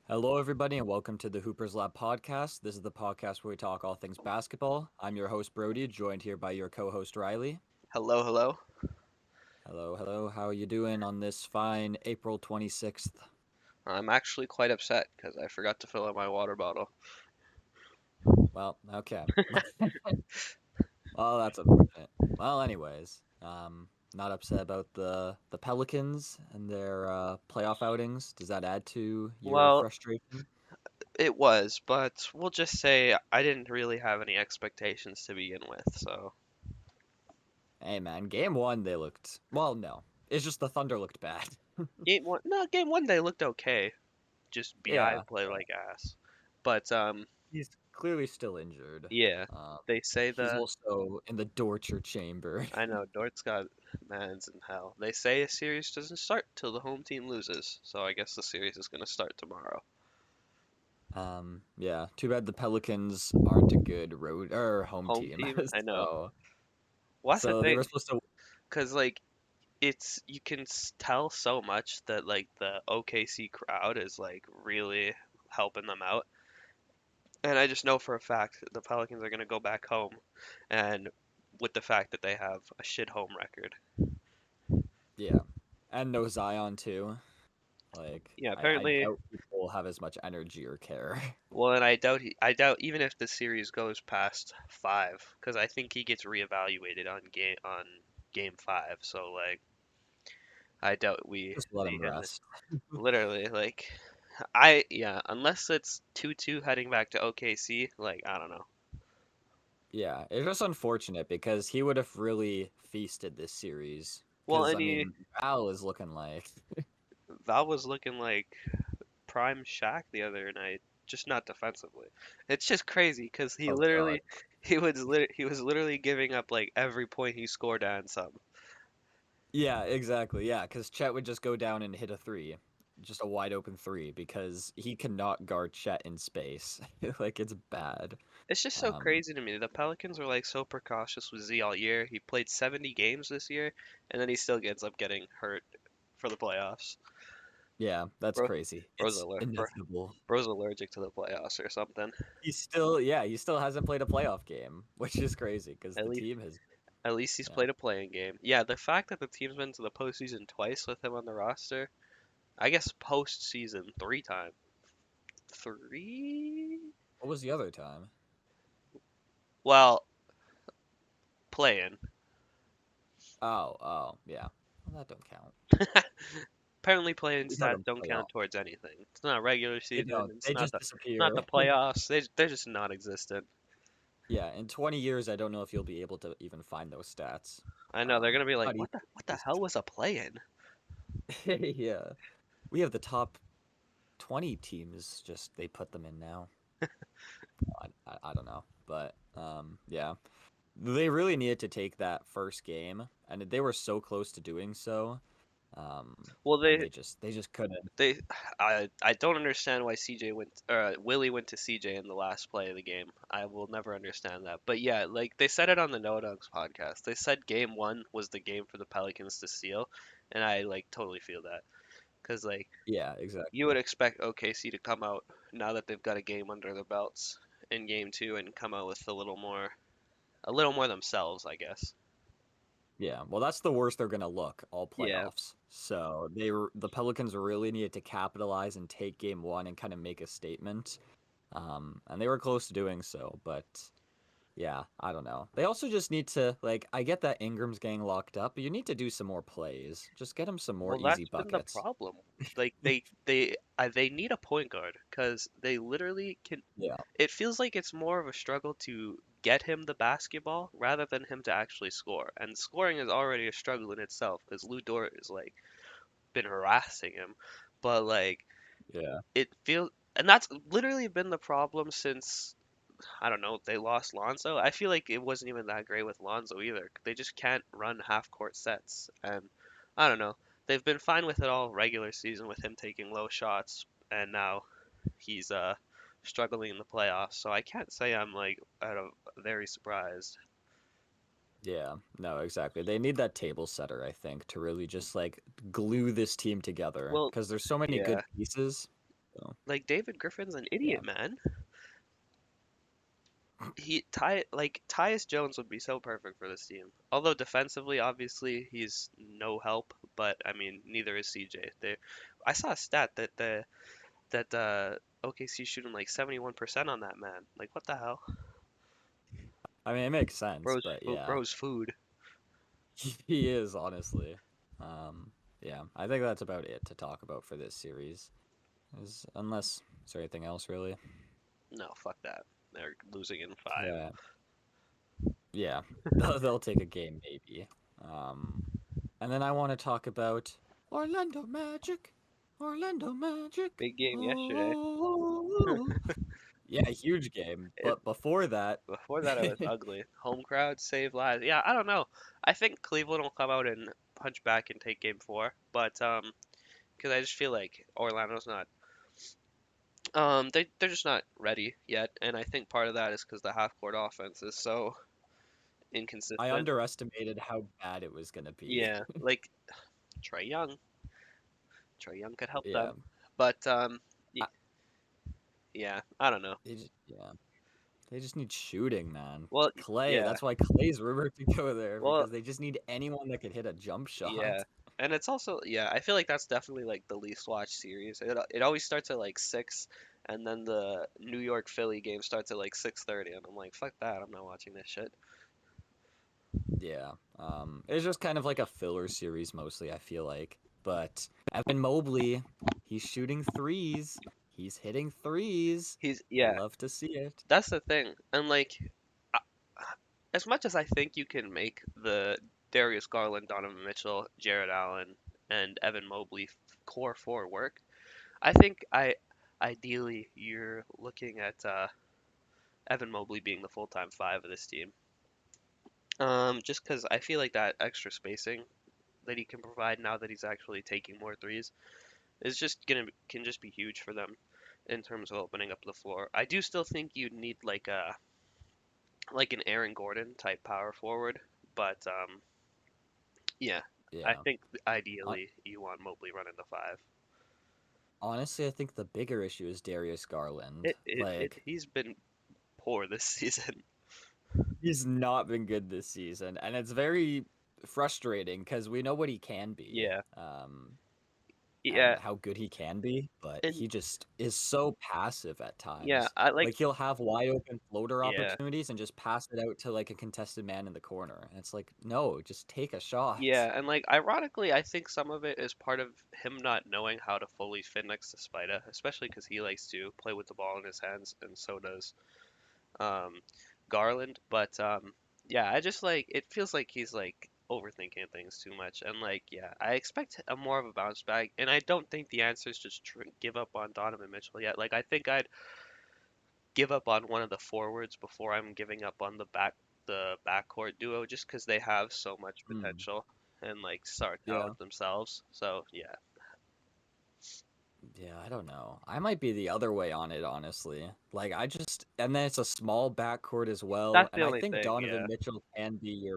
Hello, everybody, and welcome to the Hoopers Lab podcast. This is the podcast where we talk all things basketball. I'm your host, Brody, joined here by your co host, Riley. Hello, hello. Hello, hello. How are you doing on this fine April 26th? I'm actually quite upset because I forgot to fill up my water bottle. Well, okay. Well, that's unfortunate. Well, anyways, not upset about the Pelicans and their playoff outings. Does that add to your Well, frustration? it was, but we'll just say I didn't really have any expectations to begin with, so. Hey, man, game one, they looked. Well, no. It's just the Thunder looked bad. Game one, no, game one they looked okay. Just BI Yeah, play like ass. But, he's clearly still injured. yeah, Um, they say he's the, also in the torture chamber. I know, Dort's got mans in hell. They say a series doesn't start till the home team loses, so I guess the series is gonna start tomorrow. Yeah. Too bad the Pelicans aren't a good road or home Home team. team, I know. So, Well, that's the so they were thing, supposed to. because, like, it's you can tell so much that like the OKC crowd is like really helping them out. And I just know for a fact that the Pelicans are going to go back home and with the fact that they have a shit home record. Yeah, and no Zion too. Like, Yeah, I apparently, doubt people have as much energy or care. well, and I doubt even if the series goes past 5 cuz I think he gets reevaluated on game 5. So like I doubt we Just let see him him this rest. literally like yeah, unless it's 2-2 heading back to OKC, like I don't know. Yeah, it's just unfortunate because he would have really feasted this series. Well, Because and I mean, Val is looking like. Val was looking like prime Shaq the other night, just not defensively. It's just crazy because he Oh God. literally, he was literally giving up like every point he scored and some. Yeah, exactly. Yeah, because Chet would just go down and hit a three, just a wide open three, because he cannot guard Chet in space. Like it's bad. It's just so Um, crazy to me. The Pelicans were like so precautious with Z all year. He played 70 games this year, and then he still ends up getting hurt for the playoffs. yeah, that's Bro, crazy. bro's, It's aller- bro, inevitable. bro's allergic to the playoffs or something. He still hasn't played a playoff game, which is crazy because At the least team has, At least he's yeah, played a playing game. Yeah, the fact that the team's been to the postseason twice with him on the roster, I guess postseason 3 times. Three? what was the other time? Well, playing. Oh, yeah. Well, that don't count. Apparently playing We stats talking don't count playoff. towards anything. It's not regular They season, don't. it's They not just the disappear. playoffs. They're just non-existent. Yeah, in 20 years, I don't know if you'll be able to even find those stats. I know they're gonna be like, Not even what the just. hell was a play-in? Yeah. We have the top 20 teams, just they put them in now. I don't know. But yeah. They really needed to take that first game, and they were so close to doing so. Well, And they just couldn't. they I don't understand why CJ went Willie went to CJ in the last play of the game. I will never understand that. But yeah, like they said it on the No Dunks podcast. They said game 1 was the game for the Pelicans to steal, and I like totally feel that cuz like Yeah, you exactly. would expect OKC to come out now that they've got a game under their belts in game 2 and come out with a little more themselves, I guess. Yeah, well, that's the worst they're gonna look all Yeah. playoffs. So the Pelicans really needed to capitalize and take game one and kind of make a statement. And they were close to doing so, but yeah, I don't know. They also just need to like I get that Ingram's getting locked up, but you need to do some more plays. Just get him some more Well, easy that's been the buckets. problem. Like they need a point guard because they literally can. Yeah. It feels like it's more of a struggle to get him the basketball rather than him to actually score. And scoring is already a struggle in itself because Lou Dort is like been harassing him. But like Yeah. it feels, and that's literally been the problem since I don't know they lost Lonzo. I feel like it wasn't even that great with Lonzo either. They just can't run half court sets, and I don't know. They've been fine with it all regular season with him taking low shots, and now he's struggling in the playoffs. So I can't say I'm like very surprised. Yeah. No, exactly. They need that table setter, I think, to really just like glue this team together Well, because there's so many good yeah, pieces. So Like David Griffin's an yeah, idiot, man. Tyus Jones would be so perfect for this team. Although defensively, obviously, he's no help. But I mean, neither is CJ. I saw a stat that OKC's shooting like 71% on that man. Like, what the hell? I mean it makes sense, but yeah, Bro's food. he is honestly. Um, yeah, I think that's about it to talk about for this series. Is there anything else really? No, fuck that. They're losing in five. Yeah, yeah, they'll take a game maybe. Um, and then I want to talk about Orlando Magic. Orlando Magic. Big game yesterday. Oh, yeah, huge game. It, But before that, before that, it was ugly. Home crowd save lives. Yeah, I don't know. I think Cleveland will come out and punch back and take game four, but because I just feel like Orlando's not. They're just not ready yet, and I think part of that is because the half court offense is so I inconsistent. underestimated how bad it was gonna be. Yeah, like Trey Young. Trey Young could help Yeah, them, but I, yeah, I don't know. yeah, they just need shooting, man. Well, Clay, yeah, that's why Clay's rumored to go there well, because they just need anyone that could hit a jump yeah, shot. and it's also yeah. I feel like that's definitely like the least watched series. It always starts at like 6, and then the New York Philly game starts at like 6:30, and I'm like, fuck that, I'm not watching this shit. Yeah. It's just kind of like a filler series mostly, I feel like. But Evan Mobley, he's shooting threes. He's hitting threes. I Yeah, love to see it. that's the thing, and like I- as much as I think you can make the Darius Garland, Donovan Mitchell, Jared Allen, and Evan Mobley core four work, I think ideally you're looking at Evan Mobley being the full time five of this team. Just because I feel like that extra spacing that he can provide now that he's actually taking more threes is just gonna can just be huge for them in terms of opening up the floor. I do still think you'd need like an Aaron Gordon type power forward, but yeah, I Yeah. think Hon- ideally you want Mobley running the five. Honestly, I think the bigger issue is Darius Garland. Like, He's been poor this season. he's not been good this season, and it's very frustrating because we know what he can be. Yeah, And yeah, how good he can be, but and he just is so passive at yeah, times. I like Like he'll have wide open floater yeah. opportunities and just pass it out to like a contested man in the corner. And it's like, no, just take a shot. Yeah, and like ironically, I think some of it is part of him not knowing how to fully fit next to Spida, especially because he likes to play with the ball in his hands, and so does um, Garland. But yeah, I just like it feels like he's like overthinking things too much, and like yeah, I expect a more of a bounce back, and I don't think the answer is just give up on Donovan Mitchell yet. Like I think I'd give up on one of the forwards before I'm giving up on the backcourt duo just because they have so much Hmm. potential and like star Yeah. talent themselves. So yeah, Yeah, I don't know. I might be the other way on it, honestly. Like, and then it's a small backcourt as well. that's the And I only think thing. Yeah, Donovan Mitchell can be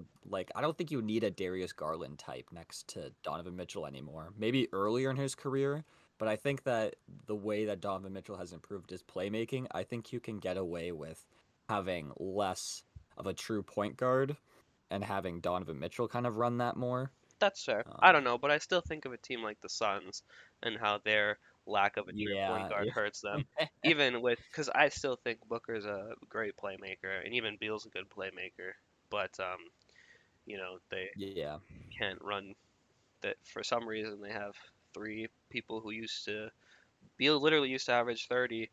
I don't think you need a Darius Garland type next to Donovan Mitchell anymore. Maybe earlier in his career, but I think that the way that Donovan Mitchell has improved his playmaking, I think you can get away with having less of a true point guard and having Donovan Mitchell kind of run that more. that's fair. I don't Um, know, but I still think of a team like the Suns and how their lack of a true point yeah, guard yeah, hurts them. Even with, because I still think Booker's a great playmaker and even Beal's a good playmaker, but they yeah. can't run that for some reason they have three people who used to Beal literally used to average 30,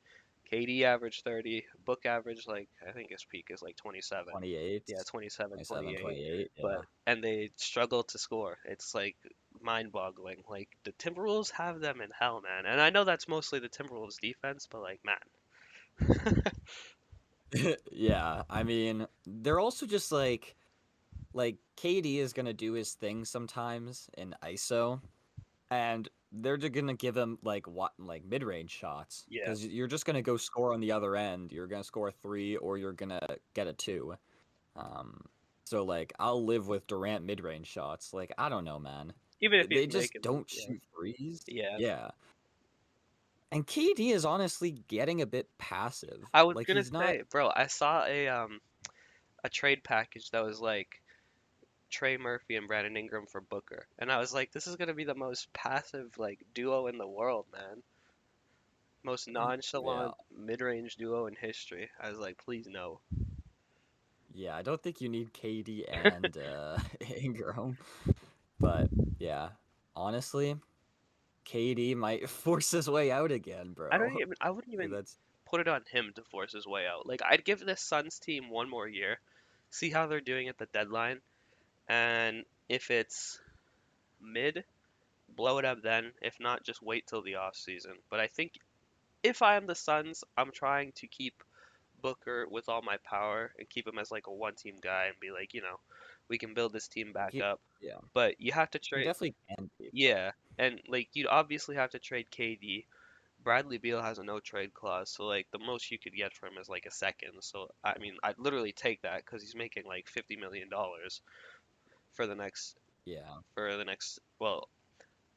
KD averaged 30, Book averaged like I think his peak is like 27. 28, Yeah, 27, 27, 28. 28. But Yeah. and they struggle to score. It's like mind-boggling. Like the Timberwolves have them in hell, man. And I know that's mostly the Timberwolves defense, but like man. Yeah, I mean, they're also just like KD is gonna do his thing sometimes in ISO, and they're just gonna give him like mid-range shots Yeah. because you're just gonna go score on the other end. You're gonna score a three or you're gonna get a two. Um, so like I'll live with Durant mid-range shots. Like I don't know, man. Even if he's They just making them. don't Yeah. shoot threes. Yeah. Yeah, And KD is honestly getting a bit passive. I was Like gonna he's not. say, bro, I saw a trade package that was like Trey Murphy and Brandon Ingram for Booker, and I was like, this is gonna be the most passive like duo in the world, man. Most Yeah, nonchalant mid-range duo in history. I was like, please no. yeah. I don't think you need KD and Ingram, but yeah, honestly, KD might force his way out again, bro. I wouldn't Like even that's put it on him to force his way out. Like I'd give this Suns team one more year, see how they're doing at the deadline, and if it's mid, blow it up then. If not, just wait till the off season. But I think if I am the Suns, I'm trying to keep Booker with all my power and keep him as like a one team guy and be like, we can build this team back up. yeah, But you have to he trade, definitely can be. yeah, and like you'd obviously have to trade KD. Bradley Beal has a no trade clause, so like the most you could get from him is like a second. So I mean, I'd literally take that because he's making like $50 million for the next Yeah. well,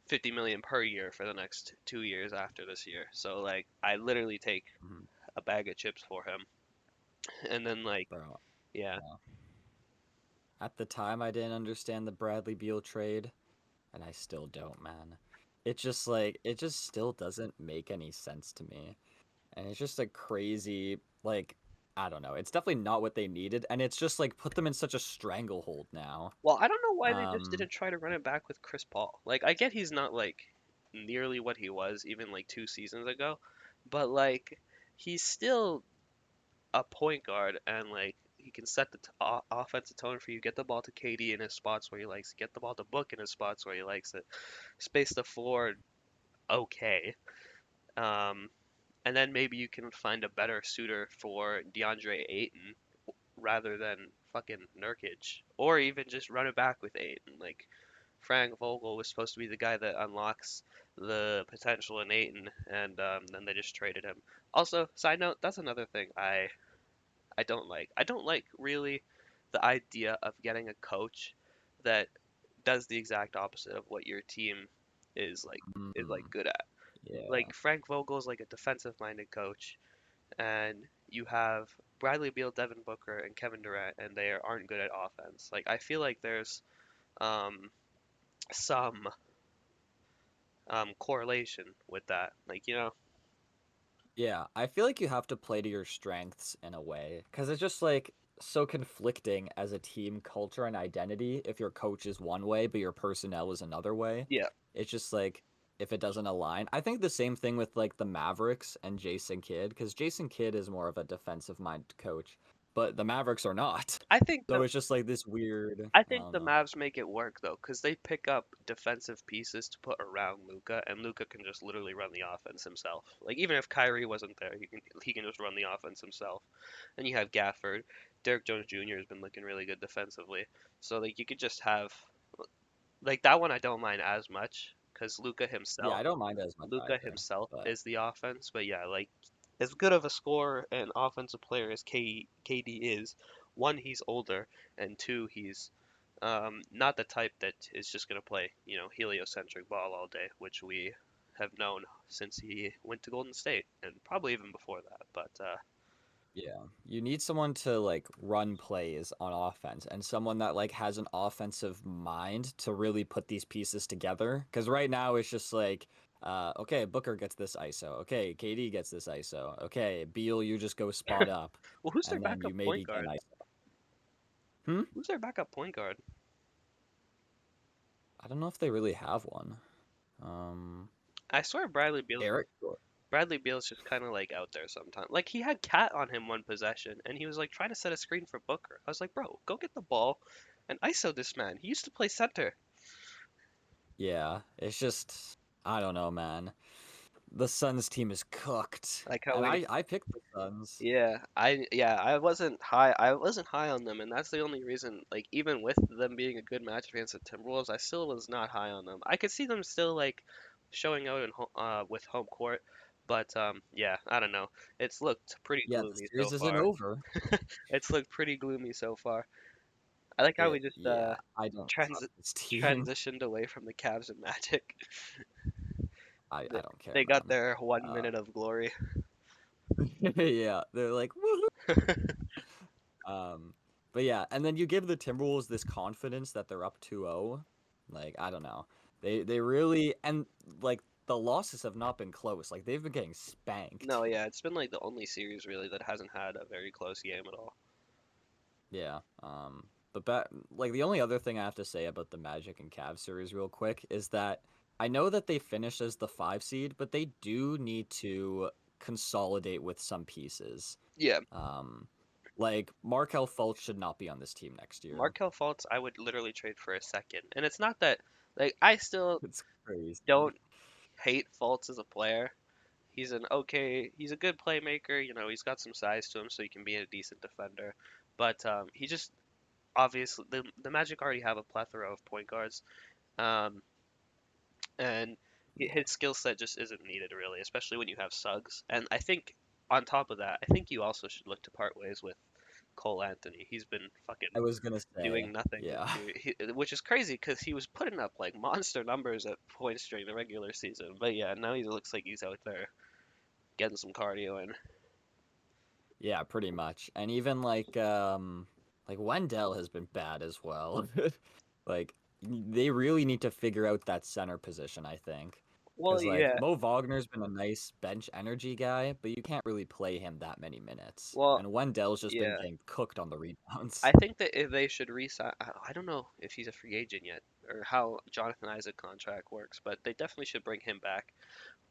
50 million per year for the next 2 years after this year. So like I literally take Mhm. a bag of chips for him, and then like Bro. yeah, Yeah. At the time, I didn't understand the Bradley Beal trade, and I still don't, man. It just still doesn't make any sense to me. And it's just a crazy, like, I don't know. It's definitely not what they needed, and it's just like put them in such a stranglehold now. well, I don't know why they just Um, didn't try to run it back with Chris Paul. Like, I get he's not like nearly what he was even like 2 seasons ago, but like he's still a point guard and like he can set the offensive tone for you. Get the ball to KD in his spots where he likes. Get the ball to Book in his spots where he likes it. Space the floor okay. Um, and then maybe you can find a better suitor for DeAndre Ayton rather than fucking Nurkic, or even just run it back with Ayton. Like Frank Vogel was supposed to be the guy that unlocks the potential in Ayton, and then they just traded him. Also, side note, that's another thing I don't like. I don't like really the idea of getting a coach that does the exact opposite of what your team is like mm, good at. yeah. Like Frank Vogel is like a defensive minded coach, and you have Bradley Beal, Devin Booker, and Kevin Durant, and they aren't good at offense. Like I feel like there's um, some correlation with that. Like Yeah, I feel like you have to play to your strengths in a way, because it's just like so conflicting as a team culture and identity if your coach is one way, but your personnel is another way. yeah, It's just like if it doesn't align. I think the same thing with like the Mavericks and Jason Kidd, because Jason Kidd is more of a defensive minded coach, but the Mavericks are not. I think So it's just like this weird, I I think don't the know. Mavs make it work though, because they pick up defensive pieces to put around Luca, and Luca can just literally run the offense himself. Like even if Kyrie wasn't there, he can just run the offense himself. And you have Gafford, Derrick Jones Jr. has been looking really good defensively. So like you could just have like that one I don't mind as much because Yeah, I don't mind as much Luca either, himself but is the offense. But yeah, like as good of a scorer and offensive player as KD is, one he's older, and two he's not the type that is just gonna play heliocentric ball all day, which we have known since he went to Golden State and probably even before that. But yeah, you need someone to like run plays on offense and someone that like has an offensive mind to really put these pieces together. Because right now it's just like, okay, Booker gets this ISO. Okay, KD gets this ISO. Okay, Beal, you just go spot up, well, who's their and then backup you point maybe get an guard? ISO. Hmm? Who's their backup point guard? I don't know if they really have one. Um, I swear Eric? Gordon. Bradley Beal's just kind of like out there sometimes. Like he had Cat on him one possession, and he was like trying to set a screen for Booker. I was like, bro, go get the ball and ISO this man. He used to play center. Yeah, it's just I don't know, man. The Suns team is cooked, Like how and we, I picked the Suns. I wasn't high on them, and that's the only reason. Like even with them being a good match against the Timberwolves, I still was not high on them. I could see them still like showing out with home court, but yeah, I don't know. It's looked pretty Yeah, the gloomy so series isn't far. over. It's looked pretty gloomy so far. I like how we just Yeah, I don't trans trust this team. transitioned away from the Cavs and Magic. I don't care, They got man. their 1 minute Uh, of glory. yeah, they're like woohoo. Um, but yeah, and then you give the Timberwolves this confidence that they're up 2-0. Like, I don't know. They really and like the losses have not been close. Like they've been getting spanked. No, yeah, it's been like the only series really that hasn't had a very close game at all. Yeah. But like the only other thing I have to say about the Magic and Cavs series real quick is that I know that they finished as the 5 seed, but they do need to consolidate with some pieces. Yeah, Um, like Markel Fultz should not be on this team next year. Markel Fultz, I would literally trade for a second. And it's not that, like, I still It's crazy. don't hate Fultz as a player. He's a good playmaker. He's got some size to him, so he can be a decent defender. But he just obviously the Magic already have a plethora of point guards, um, and Yeah. his skill set just isn't needed really, especially when you have Suggs. And I think on top of that, I think you also should look to part ways with Cole Anthony. He's been fucking I was gonna say, doing nothing this yeah. year, which is crazy because he was putting up like monster numbers at points during the regular season. But yeah, now he looks like he's out there getting some cardio in. Yeah, pretty much. And even like Wendell has been bad as well. Like they really need to figure out that center position, I think. Well, Because like yeah. Mo Wagner's been a nice bench energy guy, but you can't really play him that many minutes. Well, And Wendell's just been yeah. getting cooked on the rebounds. I think that if they should resign, I don't know if he's a free agent yet or how Jonathan Isaac contract works, but they definitely should bring him back.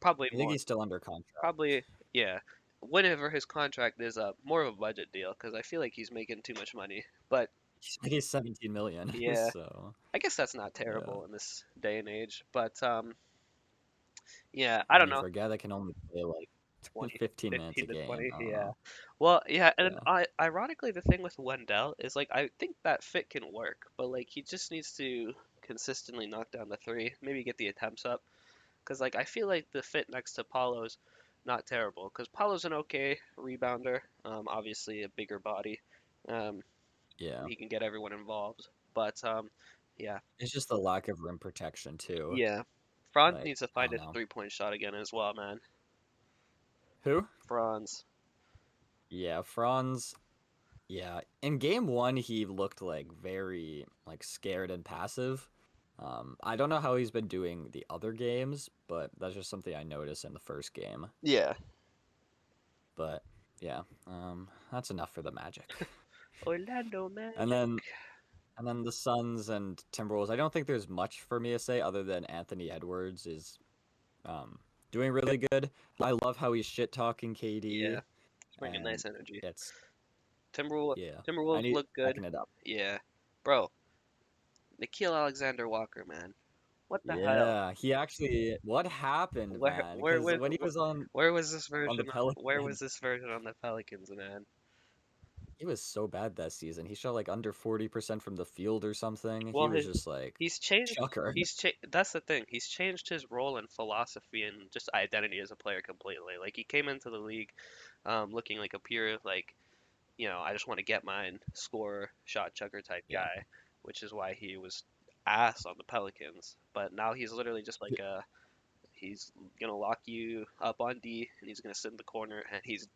Probably I think more, he's still under contract. probably, yeah. Whenever his contract is up, more of a budget deal because I feel like he's making too much money. But He's 17 million, yeah, so I guess that's not yeah. terrible in this day and age. But yeah, I I don't mean, know. for a guy that can only play like 20, 15 minutes a 15 to game, 20. I don't Yeah. know. Well, yeah, and Yeah. ironically, the thing with Wendell is like I think that fit can work, but like he just needs to consistently knock down the three, maybe get the attempts up, because like I feel like the fit next to Paulo's not terrible, because Paulo's an okay rebounder, obviously a bigger body, um, Yeah. he can get everyone involved, but yeah, It's just the lack of rim protection too. yeah, Franz Like, needs to I find don't his know. 3-point shot again as well, man. Who? Franz, Yeah, Franz. Yeah, in game one he looked like very like scared and passive. I don't know how he's been doing the other games, but that's just something I noticed in the first game. yeah, But yeah, that's enough for the Magic. Orlando And Magic. then and then the Suns and Timberwolves. I don't think there's much for me to say other than Anthony Edwards is um doing really good. I love how he's shit talking Yeah, KD, it's bringing and nice energy. it's Timberwolves, yeah, and Timberwolves he's look good. backing it up. Yeah, bro, Nikhil Alexander Walker, man, what the hell? Yeah, he actually. What happened, Where, man? where Because was, when he was where was this on the version? Where was Pelicans, this version on the Pelicans, man? he was so bad that season. He shot like under 40% from the field or something. He Well, was just like he's changed. chucker. That's the thing. He's changed his role and philosophy and just identity as a player completely. Like he came into the league, looking like a pure like I just want to get mine, scorer, shot chucker type Yeah. guy, which is why he was ass on the Pelicans. But now he's literally just like he's gonna lock you up on D and he's gonna sit in the corner and he's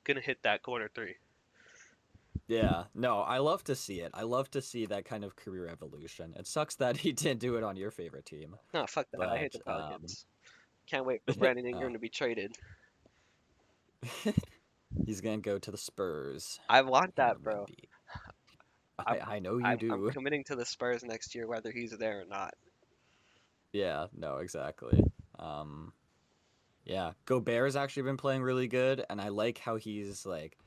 gonna hit that corner three. Yeah. No, I love to see it. I love to see that kind of career evolution. It sucks that he didn't do it on your favorite team, No, fuck that. I hate but the Pelicans. Can't wait for Brandon uh, Ingram to be traded. he's gonna go to the Spurs I want in that, bro. Wemby. I'm I know you I'm do. committing to the Spurs next year, whether he's there or not. Yeah. No, exactly. Um. Yeah, Gobert's actually been playing really good, and I like how he's like,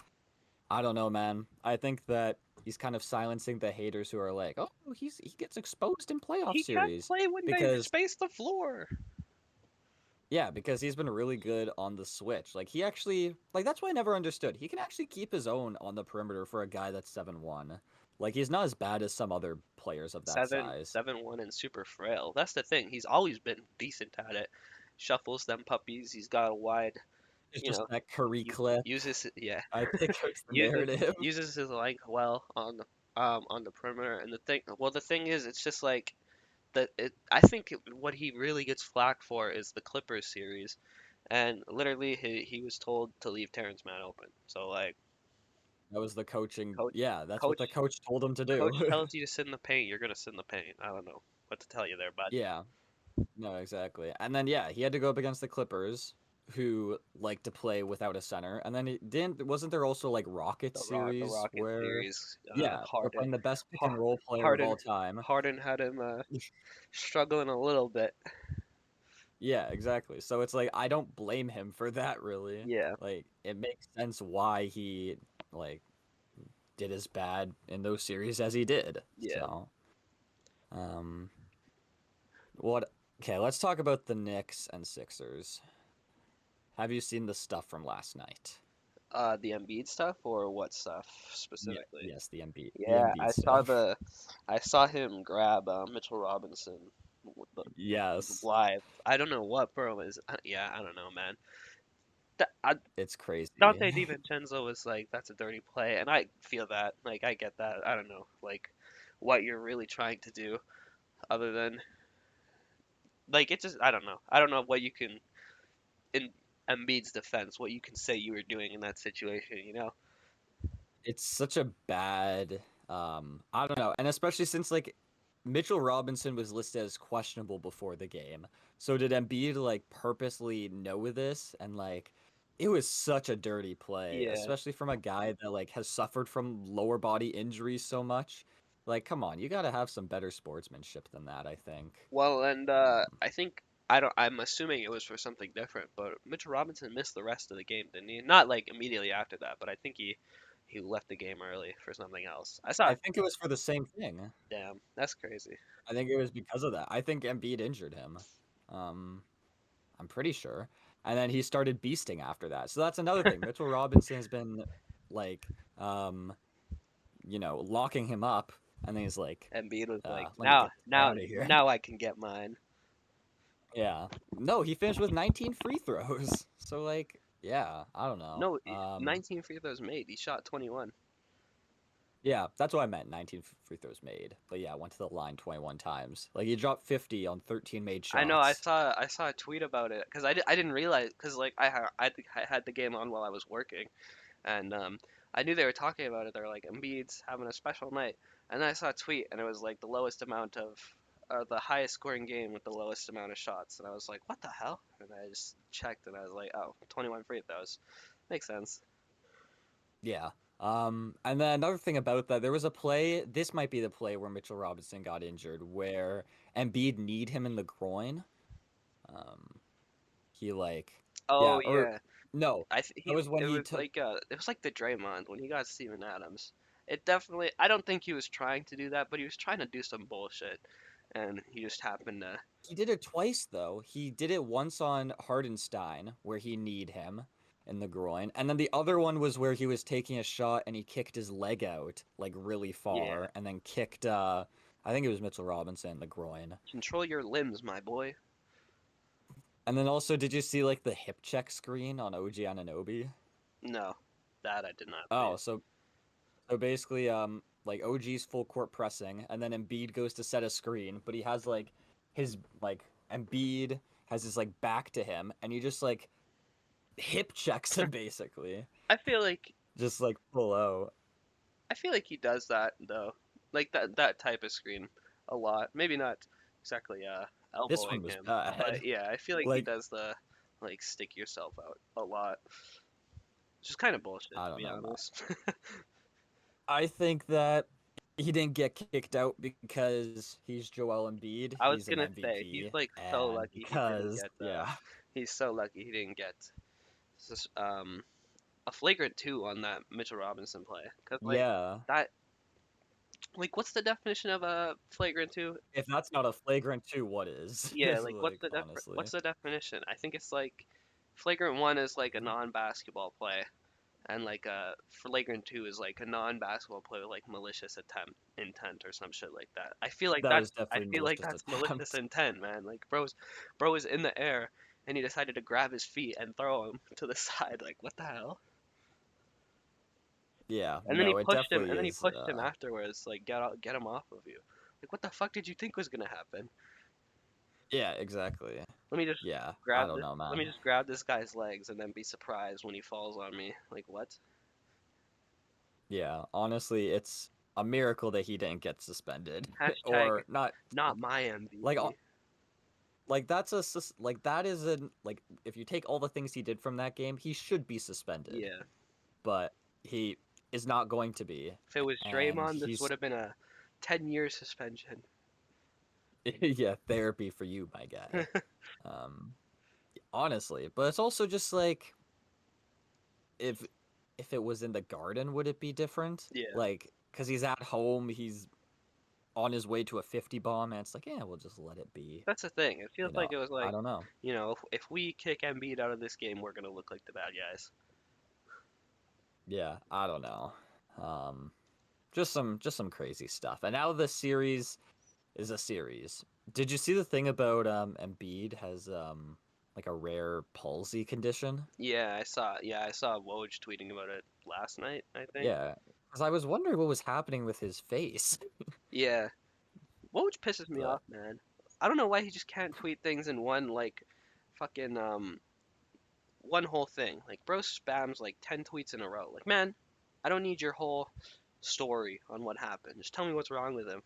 I don't know, man. I think that he's kind of silencing the haters who are like, oh, he gets exposed in playoff He can't series play when they because space the floor. yeah, because he's been really good on the switch. Like he actually like that's why I never understood. He can actually keep his own on the perimeter for a guy that's 7'1". Like he's not as bad as some other players of that size. 7'1" and super frail. That's the thing. He's always been decent at it. Shuffles them puppies. He's got a wide, It's you just know, that Curry clip. uses yeah, I think it's the uses narrative. uses his length well on the perimeter. And the thing is, it's just like I think what he really gets flack for is the Clippers series, and literally he was told to leave Terrence Mann open. So like, That was the coaching. coach, Yeah, that's what the coach, coach told him to coach do. tells you to sit in the paint, you're gonna sit in the paint. I don't know what to tell you there, bud. Yeah, no, exactly. And then yeah, he had to go up against the Clippers, who like to play without a center. And then it didn't wasn't there also like Rocket The series Rocket where series, yeah, they're playing the best pick and Har- roll player of Harden, all time. Harden had him struggling a little bit. Yeah, exactly. So it's like I don't blame him for that really. Yeah, Like it makes sense why he like did as bad in those series as he did. yeah. So, um what okay, let's talk about the Knicks and Sixers. Have you seen the stuff from last night? The Embiid stuff or what stuff Yeah, specifically? yes, the Yeah, Embiid stuff. I saw him grab Mitchell Robinson Yes, live. I don't know what bro is. Yeah, I don't know, man. it's crazy. Dante DiVincenzo was like, that's a dirty play, and I feel that. Like, I get that. I don't know, like, what you're really trying to do, other than like it just. I don't know. I don't know what you can in Embiid's defense, what you can say you were doing in that situation. You know? It's such a bad I don't know, and especially since like Mitchell Robinson was listed as questionable before the game. So did Embiid like purposely know this and like it was such a dirty play, Yeah. especially from a guy that like has suffered from lower body injuries so much. Like come on, you got to have some better sportsmanship than that, I think. Well, and Um, I think I don't. I'm assuming it was for something different, but Mitchell Robinson missed the rest of the game, didn't he? Not like immediately after that, but I think he left the game early for something else. I saw. I think it was for the same thing. Damn, that's crazy. I think it was because of that. I think Embiid injured him. Um, I'm pretty sure. And then he started beasting after that. So that's another thing. Mitchell Robinson has been like, um, locking him up, and then he's like, Embiid was like, "Let me get this guy out of here." now I can get mine. Yeah. No, he finished with 19 free throws. So like, yeah, I don't know. No, 19 free throws made. He shot 21. Yeah, that's what I meant. 19 free throws made. But yeah, went to the line 21 times. Like he dropped 50 on 13 made I know. shots. I saw a tweet about it because I didn't realize because like I had the game on while I was working. And I knew they were talking about it. They were like, Embiid's having a special night. And then I saw a tweet, and it was like the lowest amount of, the highest scoring game with the lowest amount of shots. And I was like, what the hell? And I just checked, and I was like, oh, 21 free throws. Makes sense. Yeah. And then another thing about that, there was a play, this might be the play where Mitchell Robinson got injured, where Embiid kneed him in the groin. Um, he like, Oh yeah, or yeah, no, that was when it he was took, like the Draymond when he got Steven Adams. It definitely. I don't think he was trying to do that, but he was trying to do some bullshit, and he just happened to. he did it twice though. He did it once on Hardenstein, where he kneed him in the groin, and then the other one was where he was taking a shot and he kicked his leg out like really Yeah, far, and then kicked, I think it was Mitchell Robinson in the groin. control your limbs, my boy. And then also, did you see like the hip check screen on OG Ananobi? No, that I did not see. Oh, so basically, like OG's full court pressing, and then Embiid goes to set a screen, but he has like his like Embiid has his like back to him, and he just like hip checks him basically, I feel like just like pull out. he does that though, like that type of screen a lot. Maybe not exactly This one elbowing was him, bad. but yeah, I feel like he Like does the like stick yourself out a lot, which is kind of bullshit I to don't be know. honest. I think that he didn't get kicked out because he's Joel Embiid. I was He's an gonna say he's MVP, like so and lucky he didn't because get yeah, he's so lucky he didn't get a flagrant two on that Mitchell Robinson play because like yeah. that like what's the definition of a flagrant two? If that's not a flagrant two, what is? Yeah, like Like honestly, what's the definition? I think it's like flagrant one is like a non-basketball play, and like flagrant two is like a non-basketball play with like malicious attempt intent or some shit like that. that was I definitely feel like malicious that's malicious attempt. intent, man. Like bro is in the air and he decided to grab his feet and throw him to the side. Like what the hell? Yeah, no, it definitely And then he is. pushed him afterwards. Like get him off of you. Like, what the fuck did you think was gonna happen? Yeah, exactly. Let me just Yeah, I grab don't this. know, Let man. me just grab this guy's legs and then be surprised when he falls on me. Like, what? Yeah, honestly, it's a miracle that he didn't get suspended Hashtag or not not my like MVP. like like that is an like if you take all the things he did from that game, he should be suspended, Yeah. but he is not going to be, If it was and Draymond, this would he's have been a 10-year suspension. yeah, therapy for you, my guy. Um, honestly, but it's also just like if if it was in the Garden, would it be different? Yeah. Like, because he's at home, he's on his way to a 50 bomb, and it's like, yeah, we'll just let it be. That's the thing. It feels You know, like it was I like, don't know. if we kick Embiid out of this game, we're gonna look like the bad guys. Yeah, I don't know. Um, just some crazy stuff. And now the series is a series. Did you see the thing about Embiid has like a rare palsy condition? Yeah, I saw. Yeah, I saw Woj tweeting about it last night, I think. Yeah, because I was wondering what was happening with his face. Yeah, Woj pisses me But off, man. I don't know why he just can't tweet things in one like fucking one whole thing. Like bro spams like 10 tweets in a row. Like, man, I don't need your whole story on what happened. Just tell me what's wrong with him.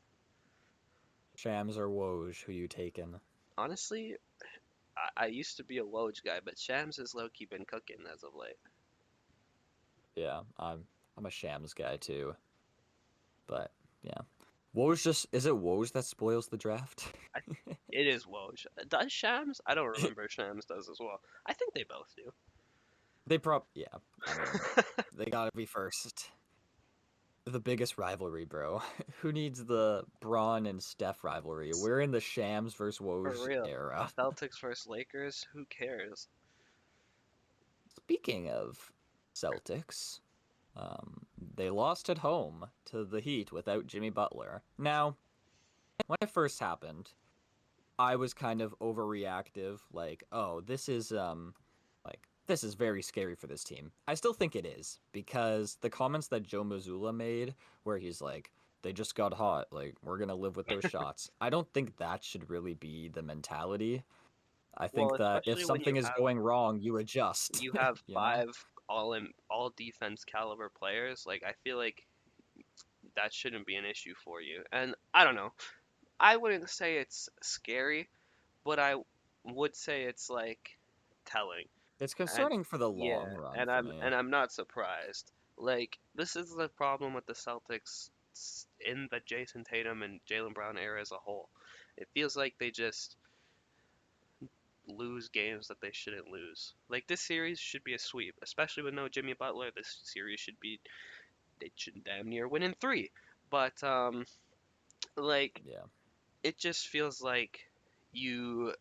Shams or Woj, who you taking? Honestly, I used to be a Woj guy, but Shams has low-key been cooking as of late. Yeah, I'm a Shams guy too. But yeah, Woj just is it Woj that spoils the draft? I, it is Woj. Does Shams? I don't remember if Shams does as well. I think they both do. Yeah. I mean, they gotta be first. The biggest rivalry, bro. Who needs the Braun and Steph rivalry? We're in the Shams versus For Woj real. era. Celtics versus Lakers? Who cares? Speaking of Celtics, they lost at home to the Heat without Jimmy Butler. Now, when it first happened, I was kind of overreactive, like, oh, this is very scary for this team. I still think it is because the comments that Joe Mazzulla made, where he's like, they just got hot, like we're gonna live with those shots. I don't think that should really be the mentality. I Well, think that if especially when something is going wrong, you adjust. you have You know? five all defense caliber players, like I feel like that shouldn't be an issue for you. And I don't know. I wouldn't say it's scary, but I would say it's like telling. It's And concerning for the yeah, long run and for I'm me. and I'm not surprised. Like this is the problem with the Celtics in the Jason Tatum and Jaylen Brown era as a whole. It feels like they just lose games that they shouldn't lose. Like this series should be a sweep, especially with no Jimmy Butler. This series should be they should damn near win in three. But like Yeah. it just feels like you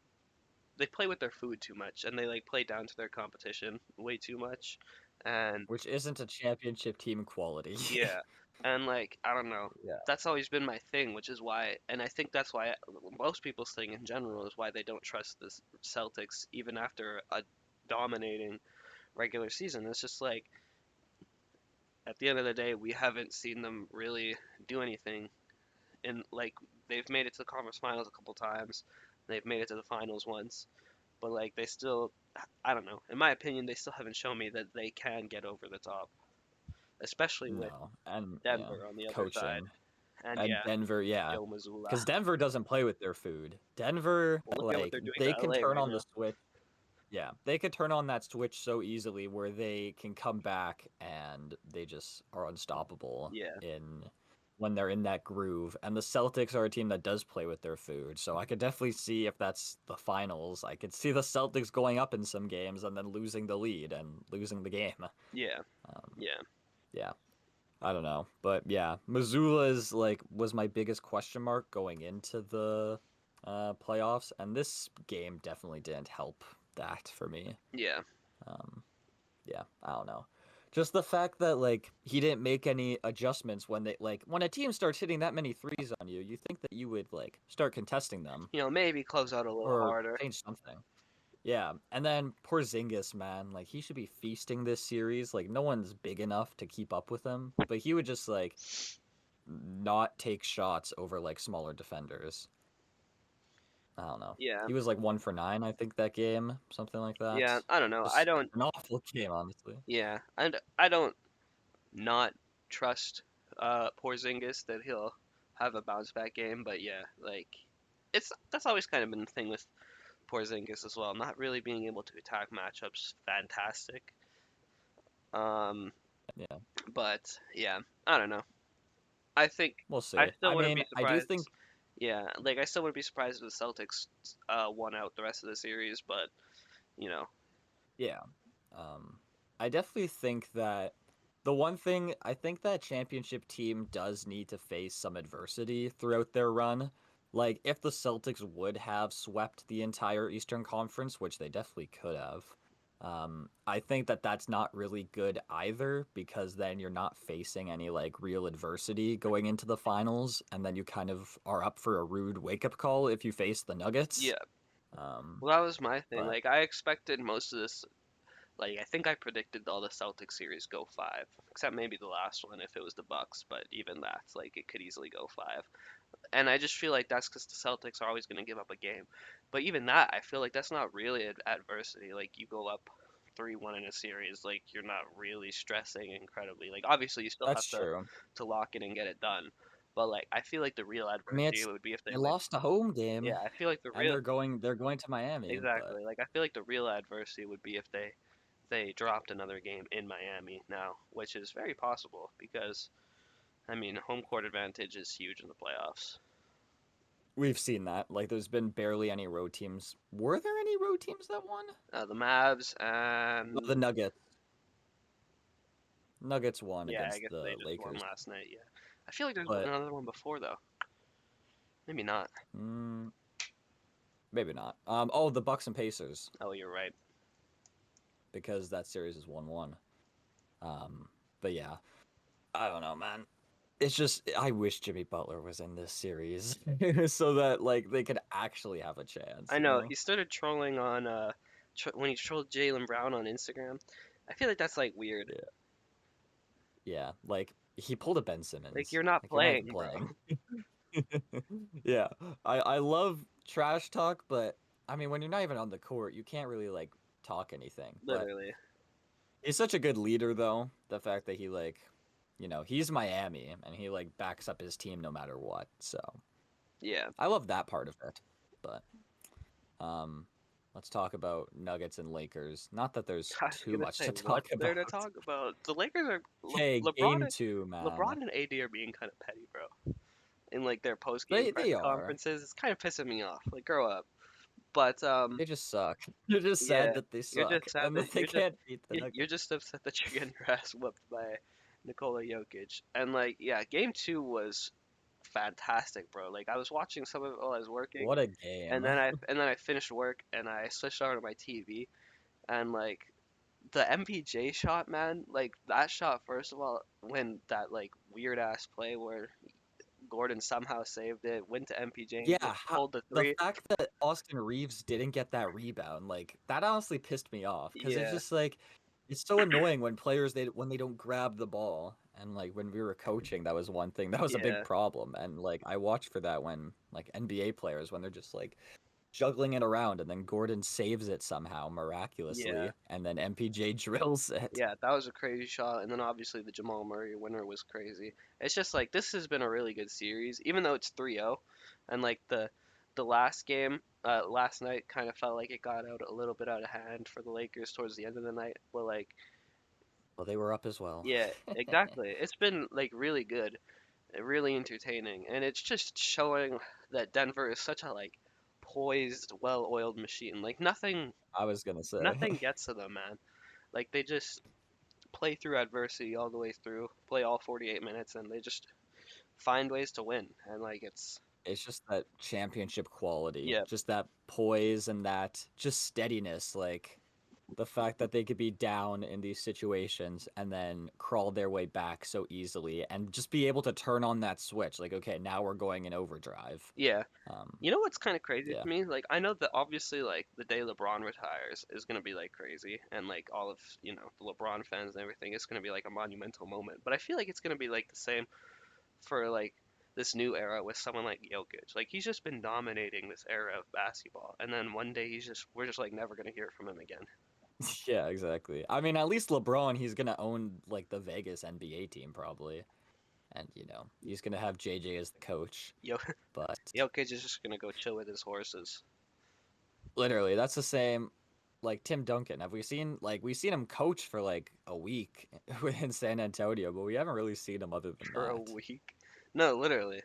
they play with their food too much and they like play down to their competition way too much. And Which isn't a championship team quality. yeah, and like I don't know. Yeah. That's always been my thing, which is why, and I think that's why most people's thing in general is why they don't trust the Celtics even after a dominating regular season. It's just like at the end of the day, we haven't seen them really do anything. And like they've made it to the conference finals a couple times, they've made it to the finals once, but like they still, I don't know. In my opinion, they still haven't shown me that they can get over the top, especially with No. And yeah, Denver on the other side. coaching. And And yeah, Denver, yeah. Joe Mazzulla. Because Denver doesn't play with their food. Denver, Well, look at what like, they're doing to they can LA turn right on the now. switch. Yeah, they could turn on that switch so easily where they can come back and they just are unstoppable Yeah, in when they're in that groove. And the Celtics are a team that does play with their food. So I could definitely see if that's the finals. I could see the Celtics going up in some games and then losing the lead and losing the game. yeah, Um, yeah, yeah. I don't know, but yeah, Missoula's like was my biggest question mark going into the playoffs, and this game definitely didn't help that for me. yeah. Um, yeah, I don't know. Just the fact that like he didn't make any adjustments when they like when a team starts hitting that many threes on you, you think that you would like start contesting them Maybe close out a little or harder. change something. Yeah, and then Porzingis, man, like he should be feasting this series. Like no one's big enough to keep up with him, but he would just like not take shots over like smaller defenders. I don't know. Yeah, He was like 1 for 9, I think, that game, something like that. yeah. I don't know. I Just don't. an awful game, honestly. Yeah, and I don't not trust Porzingis that he'll have a bounce back game. But yeah, like that's always kind of been the thing with Porzingis as well, not really being able to attack matchups. Fantastic. Um, Yeah, but yeah, I don't know. I think we'll I see. still I wouldn't mean, be I do think, surprised. Yeah, like I still wouldn't be surprised if the Celtics won out the rest of the series, but you know, yeah. Um, I definitely think that the one thing I think that championship team does need to face some adversity throughout their run. Like if the Celtics would have swept the entire Eastern Conference, which they definitely could have, I think that that's not really good either because then you're not facing any like real adversity going into the finals, and then you kind of are up for a rude wake up call if you face the Nuggets. yeah. Um, Well, that was my thing. but Like I expected most of this. Like I think I predicted all the Celtics series go five, except maybe the last one if it was the Bucks. But even that's like it could easily go five. And I just feel like that's because the Celtics are always going to give up a game. But even that, I feel like that's not really adversity. Like you go up 3-1 in a series, like you're not really stressing incredibly. Like obviously you still that's have true. to lock it and get it done. But like I feel like the real I mean, adversity it's would be if they they win. lost a home game, Yeah, I feel like the and real they're going to Miami, but exactly. Like I feel like the real adversity would be if they dropped another game in Miami now, which is very possible because I mean home court advantage is huge in the playoffs. we've seen that. Like, there's been barely any road teams. Were there any road teams that won? The Mavs Oh, and the Nuggets. Nuggets won yeah, I against guess they the just won Lakers, last night. Yeah, I feel like there's but another one before though. Maybe not. mm, maybe not. Oh, the Bucks and Pacers, Oh, you're right. because that series is 1-1. Um, but yeah, I don't know, man. It's just I wish Jimmy Butler was in this series so that like they could actually have a chance, I you know know? he started trolling on when he trolled Jalen Brown on Instagram. I feel like that's like weird. Yeah. Yeah, like he pulled a Ben Like Simmons. you're not Like you're not even playing, bro. playing. Yeah. I love trash talk, but I mean when you're not even on the court, you can't really like talk anything. But Literally. he's such a good leader though. The fact that he like, he's Miami and he like backs up his team no matter what. So, Yeah. I love that part of it. But um let's talk about Nuggets and Lakers. Not that there's I was too gonna much say, to talk what's there to about. talk about? The Lakers are Okay, LeBron. game 2, man. LeBron and AD are being kind of petty, bro. In like their post game They press they are. conferences, it's kind of pissing me off. Like, grow up. But They just suck. You're just sad yeah, that they you're suck just sad and that that they can't beat the you're Nuggets. just upset that you're getting your ass whooped by Nikola Jokic. And like, yeah, game two was fantastic, bro. Like I was watching some of it while I was working, What a game. and then I finished work and I switched over to my TV and like the MPJ shot, man, like that shot first of all, when that like weird ass play where Gordon somehow saved it, went to MPJ and Yeah, pulled the the three. fact that Austin Reeves didn't get that rebound, like that honestly pissed me off because it's Yeah, just like it's so annoying when players when they don't grab the ball. And like when we were coaching, that was one thing that was a big yeah, problem. And like I watched for that when like NBA players when they're just like juggling it around and then Gordon saves it somehow yeah. miraculously and then MPJ drills it. Yeah, that was a crazy shot, and then obviously the Jamal Murray winner was crazy. It's just like this has been a really good series, even though it's 3-0, and like the last game, last night kind of felt like it got out a little bit out of hand for the Lakers towards the end of the night. But like, Well, they were up as well. yeah, exactly. It's been like really good, really entertaining, and it's just showing that Denver is such a like poised, well-oiled machine. Like I was gonna say. nothing gets to them, man. Like they just play through adversity all the way through, play all 48 minutes, and they just find ways to win. And like it's It's just that championship quality, yeah, just that poise and that just steadiness. Like the fact that they could be down in these situations and then crawl their way back so easily and just be able to turn on that switch. Like, okay, now we're going in overdrive. yeah. Um, You know what's kind of crazy yeah. to me? Like I know that obviously like the day LeBron retires is gonna be like crazy, and like all of the LeBron fans and everything, it's gonna be like a monumental moment. But I feel like it's gonna be like the same for like this new era with someone like Jokic. Like he's just been dominating this era of basketball, and then one day we're just like never gonna hear from him again. Yeah, exactly. I mean, at least LeBron, he's gonna own like the Vegas NBA team probably, and he's gonna have JJ as the coach. Yo, But Jokic is just gonna go chill with his horses. literally, that's the same. Like Tim Duncan, have we seen we've seen him coach for like a week in San Antonio, but we haven't really seen him other than For a that. week. No, literally.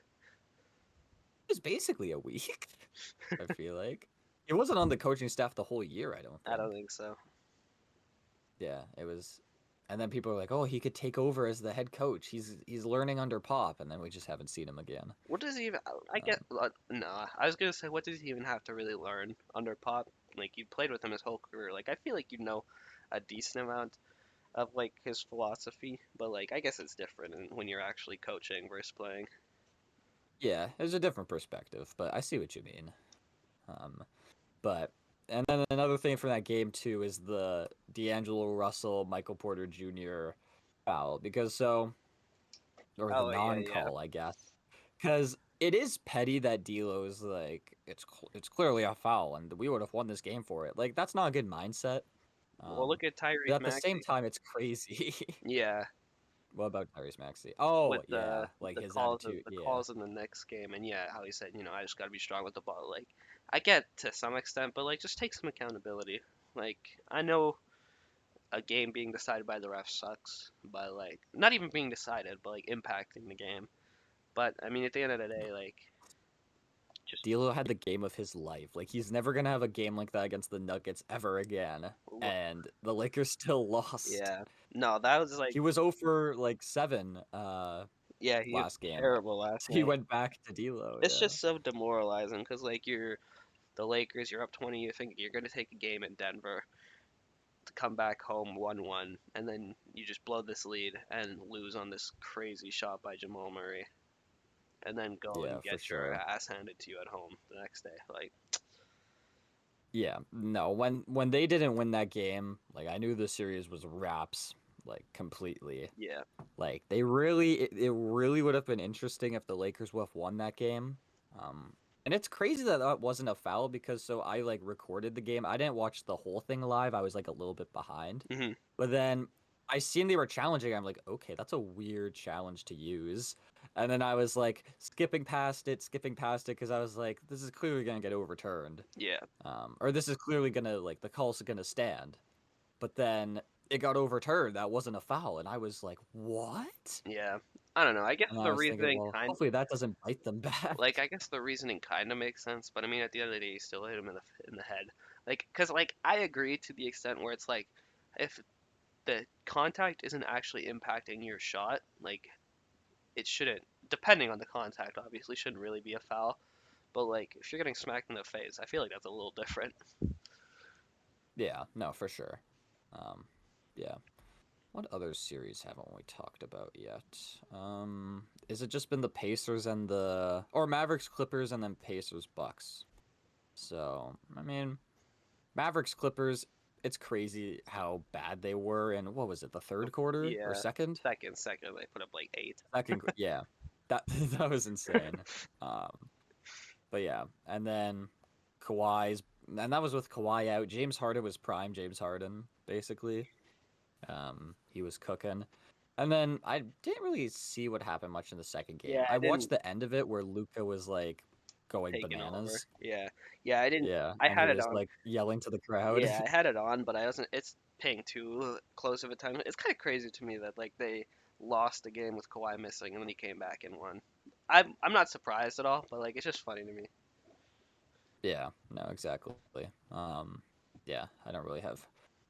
It's basically a week. I feel like he wasn't on the coaching staff the whole year. I don't I don't think. think so. Yeah, it was. And then people are like, "Oh, he could take over as the head coach. He's learning under Pop," and then we just haven't seen him again. What does he even? I get. Um, No, I was gonna say, what does he even have to really learn under Pop? Like you played with him his whole career. Like I feel like you know a decent amount of like his philosophy, but like I guess it's different when you're actually coaching versus playing. yeah, there's a different perspective, but I see what you mean. Um, but and then another thing from that game too is the D'Angelo Russell Michael Porter Jr. foul or the Oh yeah, yeah. non-call, I guess, because it is petty that D'Lo's like it's clearly a foul and we would have won this game for it. Like that's not a good mindset. Well, Um, look at Tyrese but at the same Maxey. time, it's crazy. Yeah, What about Tyrese Maxey? Oh with yeah, like the his calls attitude. the Yeah, calls in the next game, and yeah, how he said, I just got to be strong with the ball. Like I get to some extent, but like just take some accountability. Like I know a game being decided by the ref sucks, but like not even being decided, but like impacting the game. But I mean, at the end of the day, like just D'Lo had the game of his life. Like he's never gonna have a game like that against the Nuggets ever again. And the Lakers still lost. yeah, no, that was like He was 0 for like 7 yeah, he was last game. terrible last He night. went back to D'Lo, It's yeah. just so demoralizing because like you're the Lakers, you're up 20, you think you're gonna take a game in Denver to come back home 1-1, and then you just blow this lead and lose on this crazy shot by Jamal Murray, and then go Yeah, and for get your sure. ass handed to you at home the next day. Like Yeah, no, when they didn't win that game, like I knew the series was wraps, like completely. yeah, Like it really would have been interesting if the Lakers would have won that game. And it's crazy that that wasn't a foul because so I like recorded the game. I didn't watch the whole thing live. I was like a little bit behind. hmm But then I seen they were challenging. I'm like, okay, that's a weird challenge to use. And then I was like skipping past it because I was like, this is clearly gonna get overturned. yeah, Or this is clearly gonna like the call's gonna stand. But then it got overturned. That wasn't a foul, and I was like, what? yeah. I don't know. I guess And I the was thinking, reasoning well, kind hopefully that doesn't bite them like back. I guess the reasoning kind of makes sense, but I mean at the end of the day, you still hit him in the head. Like, cause like I agree to the extent where it's like if the contact isn't actually impacting your shot, like it shouldn't. Depending on the contact, obviously, shouldn't really be a foul. But like if you're getting smacked in the face, I feel like that's a little different. Yeah, no, for sure. Um, yeah. What other series haven't we talked about yet? Is it just been the Pacers and or Mavericks Clippers and then Pacers Bucks? So, I mean, Mavericks Clippers, it's crazy how bad they were in what was it, the third quarter or Yeah, second? second, they put up like 8. Yeah. That that was insane. Um, but yeah, and then Kawhi's and that was with Kawhi out. James Harden was prime James Harden, basically. He was cooking. And then I didn't really see what happened much in the second game. Yeah, I I watched didn't the end of it where Luca was like going take it over. bananas. Yeah, yeah, I didn't. Yeah, I and he had it was on. like yelling to the crowd. Yeah, I had it on, but I wasn't. It's paying too close of a time. It's kind of crazy to me that like they lost a game with Kawhi missing and then he came back and won. I'm not surprised at all, but like it's just funny to me. Yeah, no, exactly. Um, yeah, I don't really have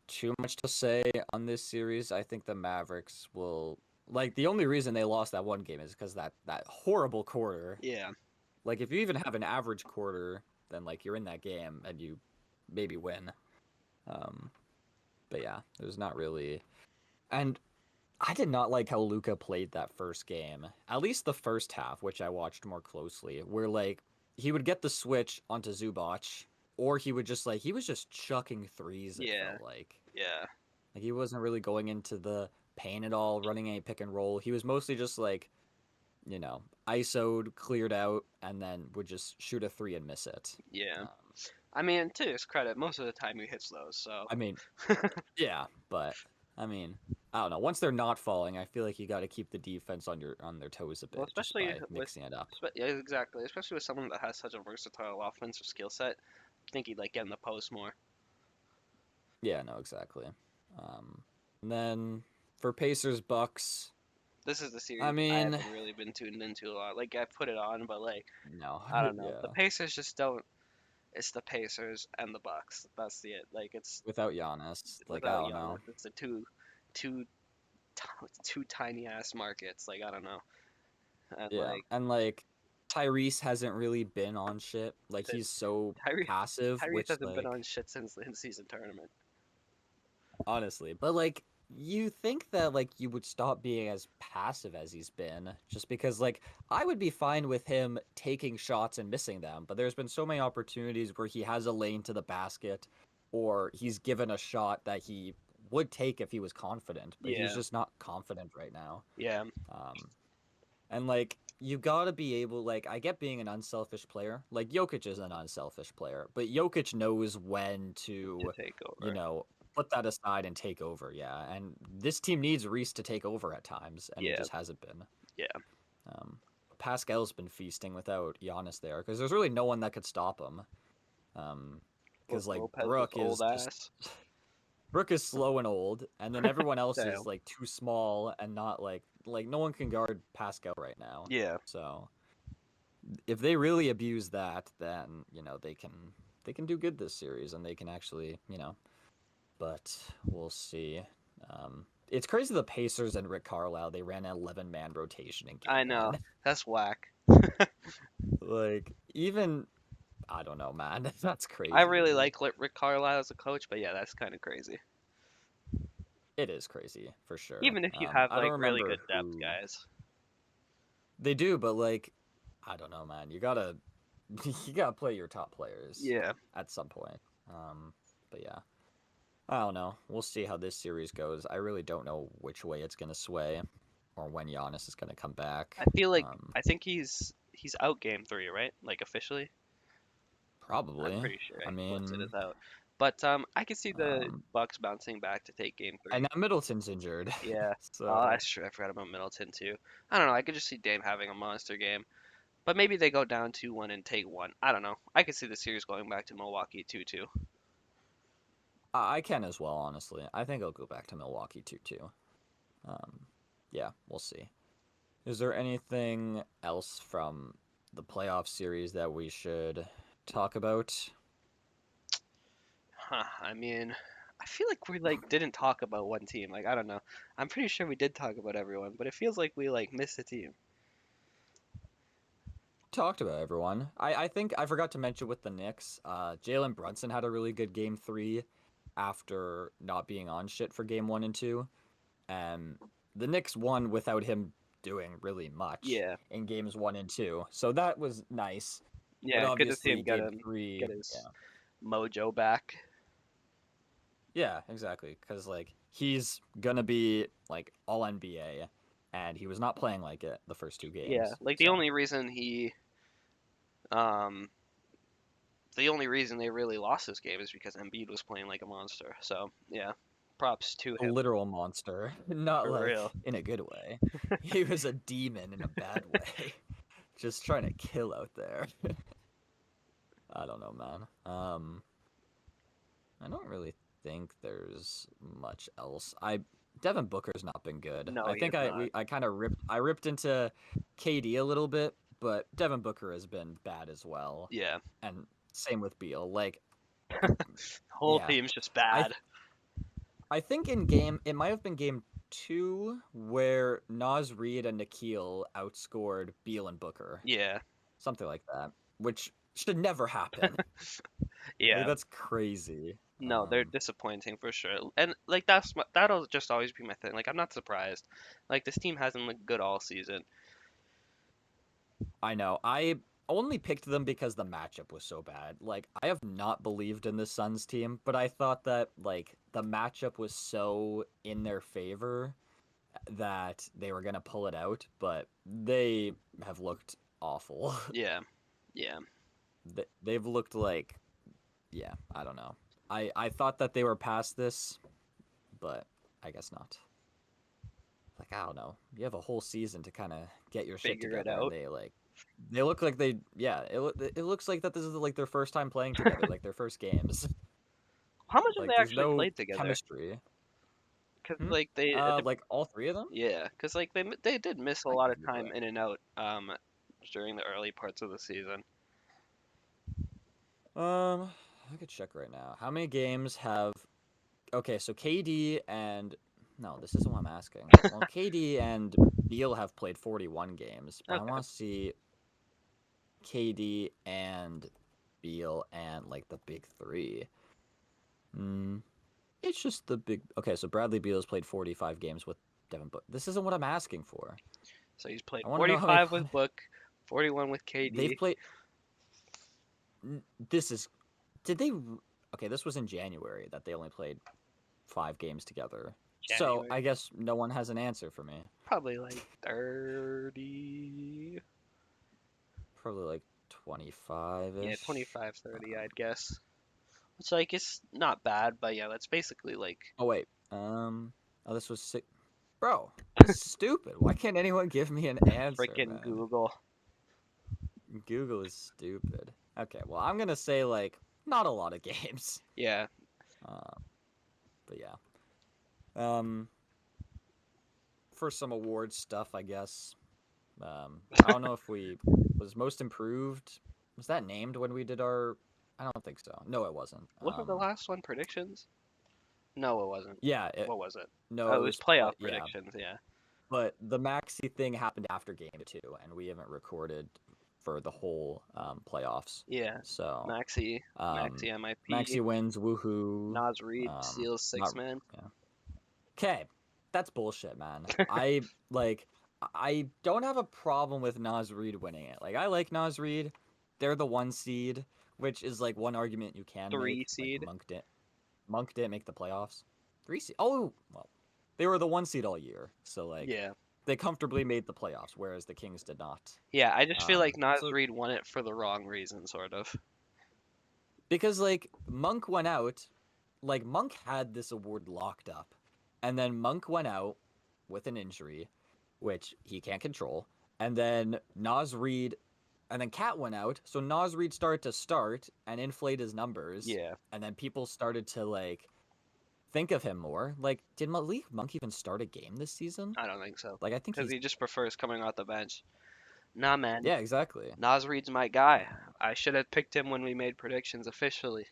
too much to say on this series. I think the Mavericks will like the only reason they lost that one game is because that horrible quarter. Yeah, Like if you even have an average quarter, then like you're in that game and you maybe win. Um, but yeah, there's not really. And I did not like how Luca played that first game. At least the first half, which I watched more closely, where like he would get the switch onto Zubac, or he was just chucking threes. It yeah, felt yeah, like he wasn't really going into the paint at all, running any pick and roll. He was mostly just like ISO'd, cleared out, and then would just shoot a three and miss it. Yeah. Um, I mean, to his credit, most of the time he hits those. So I mean, yeah, but I mean, I don't know. Once they're not falling, I feel like you got to keep the defense on their toes a well, bit just especially by with mixing it up. yeah, exactly. Especially with someone that has such a versatile offensive skill set. I think he'd like get in the post more. Yeah, no, exactly. Um, and then for Pacers Bucks, This is the I series I mean, haven't really been tuned into a lot. Like I put it on, but like no, I don't know. The yeah, Pacers just don't. It's the Pacers and the Bucks. That's the it. Like it's without Giannis, like I without don't know. Giannis, it's the two, two tiny ass markets. Like I don't know. And Yeah, like and like Tyrese hasn't really been on shit. Like the he's so Tyrese, passive, Tyrese which hasn't been like on shit since the in-season tournament. honestly, but like you think that like you would stop being as passive as he's been just because like I would be fine with him taking shots and missing them, but there's been so many opportunities where he has a lane to the basket or he's given a shot that he would take if he was confident, but he's Yeah, just not confident right now. yeah, Um And like you gotta be able like I get being an unselfish player. Like Jokic is an unselfish player, but Jokic knows when to to, take you over. know, put that aside and take over, yeah. And this team needs Reese to take over at times, and he Yeah, just hasn't been. yeah. Pascal's been feasting without Giannis there, because there's really no one that could stop him. Brooke Because like Lopez's Brooke old is just ass. Brooke is slow and old, and then everyone else is Damn. like too small and not like no one can guard Pascal right now. Yeah, So if they really abuse that, then they can do good this series, and they can actually But we'll see. It's crazy the Pacers and Rick Carlisle they ran an 11-man rotation in I Game know. One. That's whack. Like even I don't know, man. That's I crazy to really me. like Rick Carlisle as a coach, but yeah, that's kind of crazy. It is crazy for sure. Even if you have I don't like really remember good depth who guys. they do, but like I don't know, man. You gotta you gotta play your top players Yeah. at some point. But yeah. I don't know. We'll see how this series goes. I really don't know which way it's gonna sway, or when Giannis is gonna come back. I feel like Um, I think he's out game three, right? Like officially. I'm Probably. pretty sure I Blitzen mean, is out. But I can see the um, Bucks bouncing back to take game and three. now Middleton's injured, Yeah. Oh, so that's true. I forgot about Middleton too. I don't know. I could just see Dame having a monster game. But maybe they go down 2-1 and take one. I don't know. I could see the series going back to Milwaukee 2-2. I can as well. Honestly, I think I'll go back to Milwaukee 2-2. Um, yeah, we'll see. Is there anything else from the playoff series that we should talk about? Huh. I mean, I feel like we like didn't talk about one team. Like I don't know. I'm pretty sure we did talk about everyone, but it feels like we like missed a team. Talked about everyone. I think I forgot to mention with the Knicks. Jalen Brunson had a really good game three after not being on shit for game one and two. And the Knicks won without him doing really much Yeah. in games one and two. So that was nice. But Yeah. Good to see obviously, him get game him get three, his yeah. mojo back. Yeah, exactly. Because, like, he's going to be, like, all NBA. And he was not playing like it the first two Yeah. games. Like So, um the only reason they really lost this game is because Embiid was playing like a monster. So yeah, props to a him literal monster. Not, for like, real. in a good way. He was a demon in a bad way. Just trying to kill out there. I don't know, man. I don't really think there's much else. Devin Booker's not been good. No, I he is think not. I kind of ripped into KD a little bit, but Devin Booker has been bad as well, Yeah, and same with Beal. Like, whole yeah, team's just I bad. I think in game it might have been game two where Naz Reid and Nikhil outscored Beal and Booker, Yeah, something like that, which should never happen. Like yeah. that's crazy. No, they're disappointing for sure. And like that'll just always be my thing. Like I'm not surprised. Like this team hasn't looked good all season. I know. I only picked them because the matchup was so bad. Like, I have not believed in the Suns team, but I thought that, like, the matchup was so in their favor that they were gonna pull it out, but they have looked awful. Yeah. Yeah. They've looked like, yeah, I don't know. I thought that they were past this, but I guess not. Like, I don't know. You have a whole season to kind of get your shit Figure it together, and out. they look like they, yeah, it looks like that this is like their first time playing together, like their first games. How much have they Like, there's actually no played together? chemistry. Because Hmm? like Like all three of them? yeah, because like they did miss a I lot can of Google time it. in and out during the early parts of the season. I could check right now. How many games have? Okay, so KD and no, this isn't what I'm asking. Well, KD and Beal have played 41 games, but I Okay. want to see KD and Beal and like the big three. Hmm. It's just the big. Okay, so Bradley Beal has played 45 games with Devin Book. This isn't what I'm asking for. So he's played I want to know how many 45 with Book, 41 with they've KD. played. This is. Did they? Okay, this was in January that they only played 5 games together. So January. I guess no one has an answer for me. Probably like 30. Probably like 25 Yeah, ish. 25, 30, I'd guess. It's like it's not bad, but yeah, that's basically like Oh wait. Oh, this was sick. Bro, this is stupid. Why can't anyone give me an answer, freaking man? Google. Google is stupid. Okay, well I'm gonna say like not a lot of games. Yeah. Uh, but yeah. Um, for some award stuff, I guess. I don't know if we was most improved. Was that named when we did our? I don't think so. No, it wasn't. Wasn't the last one predictions? No, it wasn't. Yeah, What was it? no, Oh, it it was was playoff yeah, predictions. Yeah. but the Maxi thing happened after game 2, and we haven't recorded for the whole playoffs. Yeah. So Maxi, um, Maxi MIP, Maxi wins, woohoo. Nas Reed seals Not six man. yeah. Okay, that's bullshit, man. I don't have a problem with Nas Reed winning it. Like I like Nas Reed. They're the 1 seed, which is like one argument you can Three make. Like seed. Monk didn't make the playoffs. 3 seed. Oh well, they were the 1 seed all year, so like Yeah. they comfortably made the playoffs, whereas the Kings did not. Yeah, I just feel like Nas So Reed won it for the wrong reason, sort of. because like Monk went out, like Monk had this award locked up, and then Monk went out with an injury, which he can't control, and then Nas Reed, and then Cat went out, so Nas Reed started to start and inflate his numbers, Yeah, and then people started to like think of him more. Like, did Malik Monk even start a game this season? I don't think so. Like, I think Because he's he just prefers coming off the bench. Nah, man. yeah, exactly. Nas Reed's my guy. Uh, I should have picked him when we made predictions officially.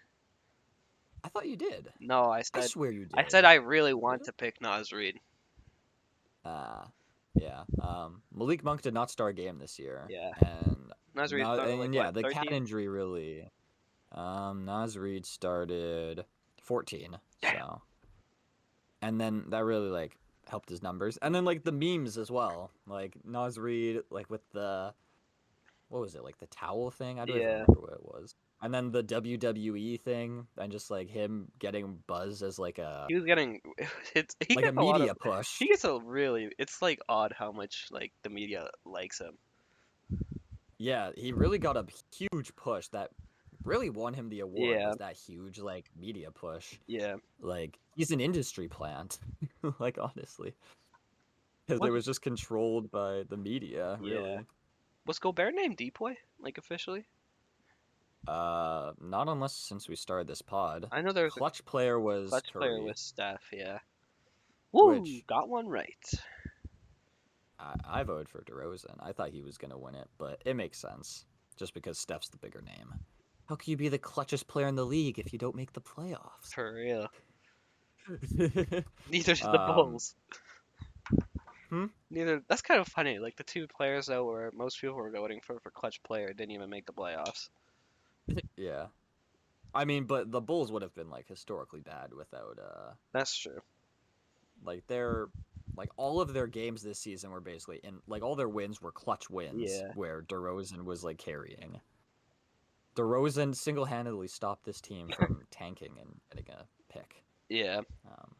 I thought you did. No, I swear you I said did. I really want Really? to pick Nas Reed. Yeah. Malik Monk did not start a game this year, Yeah. and Nas Reed's not done like and what, yeah, the cat 13? injury really. Nas Reed started 14, Damn. so and then that really like helped his numbers, and then like the memes as well, like Nas Reed like with the what was it like the towel thing? I don't even Yeah. remember what it was. And then the WWE thing, and just like him getting buzz as He was getting he like a gets a lot of media push. he gets a really it's like odd how much like the media likes him. Yeah, he really got a huge push that really won him the award Yeah. was that huge like media push. Yeah. Like he's an industry plant. Like honestly, because it Was was just controlled by the media, yeah. really. Was Gobert named Depoy like officially? Not unless since we started this pod. I know there was a Clutch player was clutch player Curry, with Steph, yeah. Woo, which got one right. I voted for DeRozan. I thought he was gonna win it, but it makes sense just because Steph's the bigger name. How can you be the clutchest player in the league if you don't make the playoffs? For real. Neither did the um, Bulls. hmm? Neither. That's kind of funny. Like the two players that were most people were voting for clutch player didn't even make the playoffs. Yeah. I mean, but the Bulls would have been like historically bad without That's true. like their like all of their games this season were basically in like all their wins were clutch wins Yeah. where DeRozan was like carrying. DeRozan single-handedly stopped this team from tanking and getting a pick. Yeah. Um,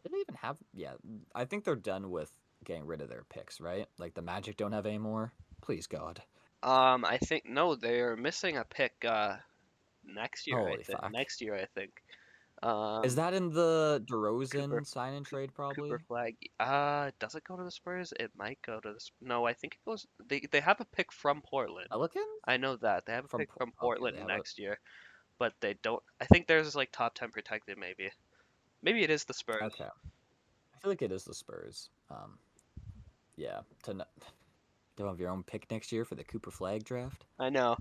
Did they even have? Yeah, I think they're done with getting rid of their picks, right? Like the Magic don't have any more. Please God. I think no, they're missing a pick next year, I Holy think. fuck. Next year, I think. Is Um, that in the Cooper DeRozan sign and trade Cooper probably? Flag. Does it go to the Spurs? It might go to the No, I think it goes. They have a pick from Portland. Pelicans? I know that they have a From pick from okay, they Portland have a next year, but they don't. I think theirs is like top 10 protected, maybe. Maybe it is the Spurs. okay. I feel like it is the Spurs. Yeah, don't have your own pick next year for the Cooper Flag draft. I know.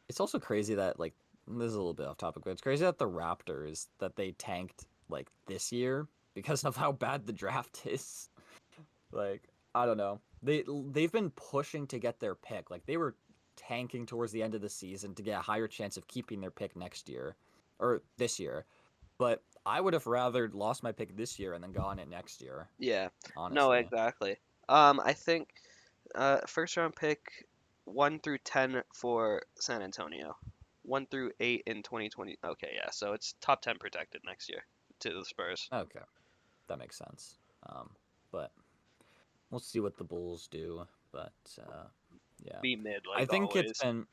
It's also crazy that like this is a little bit off topic, but it's crazy that the Raptors that they tanked like this year because of how bad the draft is. Like I don't know. They've been pushing to get their pick. Like they were tanking towards the end of the season to get a higher chance of keeping their pick next year or this year. But I would have rather lost my pick this year and then gone it next year, Yeah. No, honestly. exactly. I think first round pick 1 through 10 for San Antonio. 1 through 8 in 2020. Okay, yeah. So it's top 10 protected next year to the Spurs. Okay, that makes sense. But we'll see what the Bulls do. But yeah, Be mid I like think it's always. been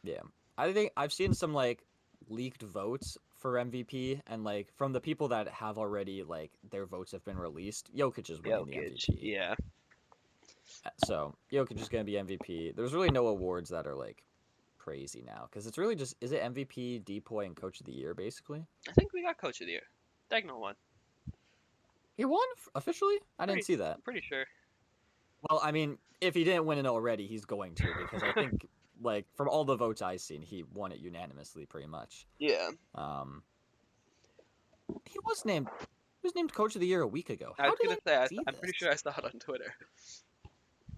yeah. I think I've seen some like leaked votes for MVP, and like from the people that have already like their votes have been released, Jokic is winning the Jokic. MVP. Yeah. So Jokic is gonna be MVP. There's really no awards that are like crazy now because it's really just is it MVP, Depoy, and Coach of the Year basically. I think we got Coach of the Year. Dagnall won. He won officially. I didn't see that. I'm pretty sure. Well, I mean, if he didn't win it already, he's going to because I think like from all the votes I've seen, he won it unanimously pretty much. Yeah. Um, he was named Coach of the Year a week ago. I How was did gonna I say not see I'm pretty this? sure I saw it on Twitter.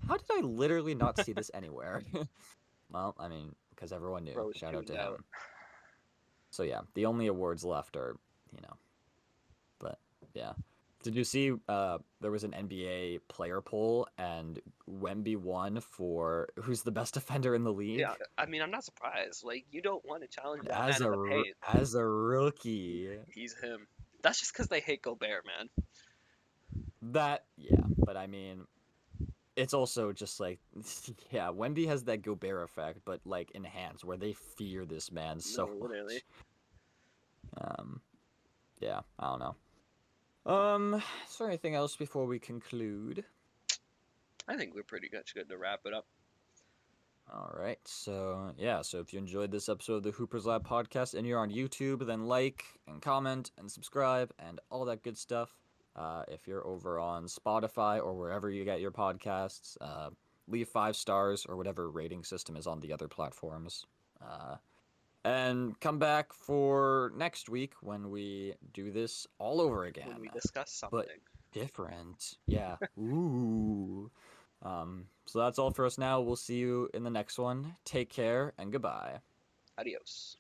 How did I literally not see this anywhere? Well, I mean, because everyone knew. Rose Shout out tuned to out. him. So yeah, the only awards left are, but yeah. Did you see there was an NBA player poll and Wemby won for who's the best defender in the Yeah, league? I mean I'm not surprised. Like you don't want to challenge But that man in the paint. as a rookie, He's him. That's just because they hate Gobert, man. that yeah. But I mean, it's also just like yeah, Wemby has that Gobert effect, but like enhanced, where they fear this man No, so literally. much. Um, yeah, I don't know. Is there anything else before we conclude? I think we're pretty much good to wrap it up. All right, so yeah, so if you enjoyed this episode of the Hooper's Lab podcast and you're on YouTube, then like and comment and subscribe and all that good stuff. If you're over on Spotify or wherever you get your podcasts, leave 5 stars or whatever rating system is on the other platforms. And come back for next week when we do this all over When again, we discuss but something. different. Yeah. Ooh. So that's all for us now. We'll see you in the next one. Take care and goodbye. Adios.